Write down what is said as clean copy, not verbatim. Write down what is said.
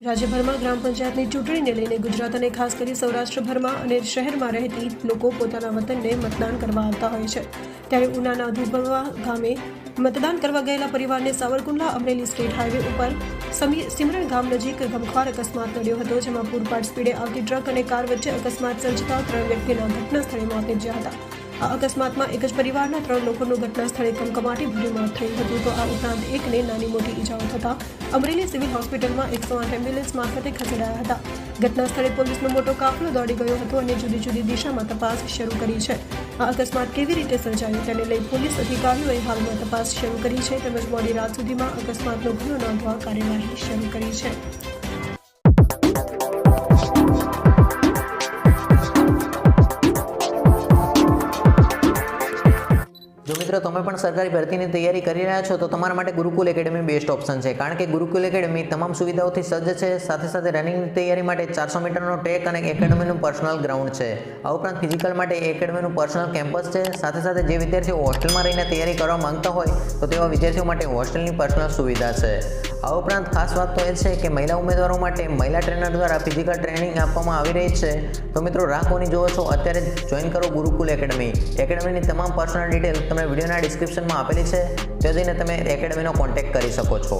રાજ્યભરમાં ગ્રામ પંચાયતની ચૂંટણીને લઈને ગુજરાત અને ખાસ કરી સૌરાષ્ટ્રભરમાં અને શહેરમાં રહેતી લોકો પોતાના વતનને મતદાન કરવા આવતા હોય છે। ત્યારે ઉનાના ધુબવા ગામે મતદાન કરવા ગયેલા પરિવારને સાવરકુંડલા અમરેલી સ્ટેટ હાઈવે ઉપર સિમરણ ગામ નજીક ગમખ્વાર અકસ્માત નડ્યો હતો, જેમાં પૂરપાટ સ્પીડે આવતી ટ્રક અને કાર વચ્ચે અકસ્માત સર્જતા 3 વ્યક્તિના ઘટના સ્થળે મોત નીપજ્યા હતા। આ અકસ્માતમાં એક જ પરિવારના 3 લોકોનું ઘટના સ્થળે કમકમાટી ભર્યું મોત થયું હતું, તો આ ઉપરાંત એકને નાની મોટી ઈજાઓ થતા અમરેલી સિવિલ હોસ્પિટલમાં 108 એમ્બ્યુલન્સ મારફતે ખસેડાયા હતા। ઘટના સ્થળે પોલીસનો મોટો કાફલો દોડી ગયો હતો અને જુદી જુદી દિશામાં તપાસ શરૂ કરી છે। આ અકસ્માત કેવી રીતે સર્જાયો તેને લઈ પોલીસ અધિકારીઓએ હાલમાં તપાસ શરૂ કરી છે, તેમજ મોડી રાત સુધીમાં અકસ્માતનો ગુનો નોંધવા કાર્યવાહી શરૂ કરી છે। જો મિત્રો તમે પણ સરકારી ભરતીની તૈયારી કરી રહ્યા છો તો તમારા માટે ગુરુકુલ એકેડમી બેસ્ટ ઓપ્શન છે, કારણ કે ગુરુકુલ એકેડમી તમામ સુવિધાઓથી સજ્જ છે। સાથે સાથે રનિંગની તૈયારી માટે 400 મીટરનો ટ્રેક અને એકેડમીનું પર્સનલ ગ્રાઉન્ડ છે। આ ઉપરાંત ફિઝિકલ માટે એકેડમીનું પર્સનલ કેમ્પસ છે। સાથે સાથે જે વિદ્યાર્થીઓ હોસ્ટેલમાં રહીને તૈયારી કરવા માંગતા હોય તો તેવા વિદ્યાર્થીઓ માટે હોસ્ટેલની પર્સનલ સુવિધા છે। આ ઉપરાંત ખાસ વાત તો એ છે કે મહિલા ઉમેદવારો માટે મહિલા ટ્રેનર દ્વારા ફિઝિકલ ટ્રેનિંગ આપવામાં આવી રહી છે। તો મિત્રો રાહ કોની જોવો છો, અત્યારે જોઈન કરો ગુરુકુલ એકેડમી। એકેડમીની તમામ પર્સનલ ડિટેલ તમને વિડીયોના ડિસ્ક્રિપ્શનમાં આપેલી છે, ત્યાં જઈને તમે એકેડમીનો કોન્ટેક્ટ કરી શકો છો।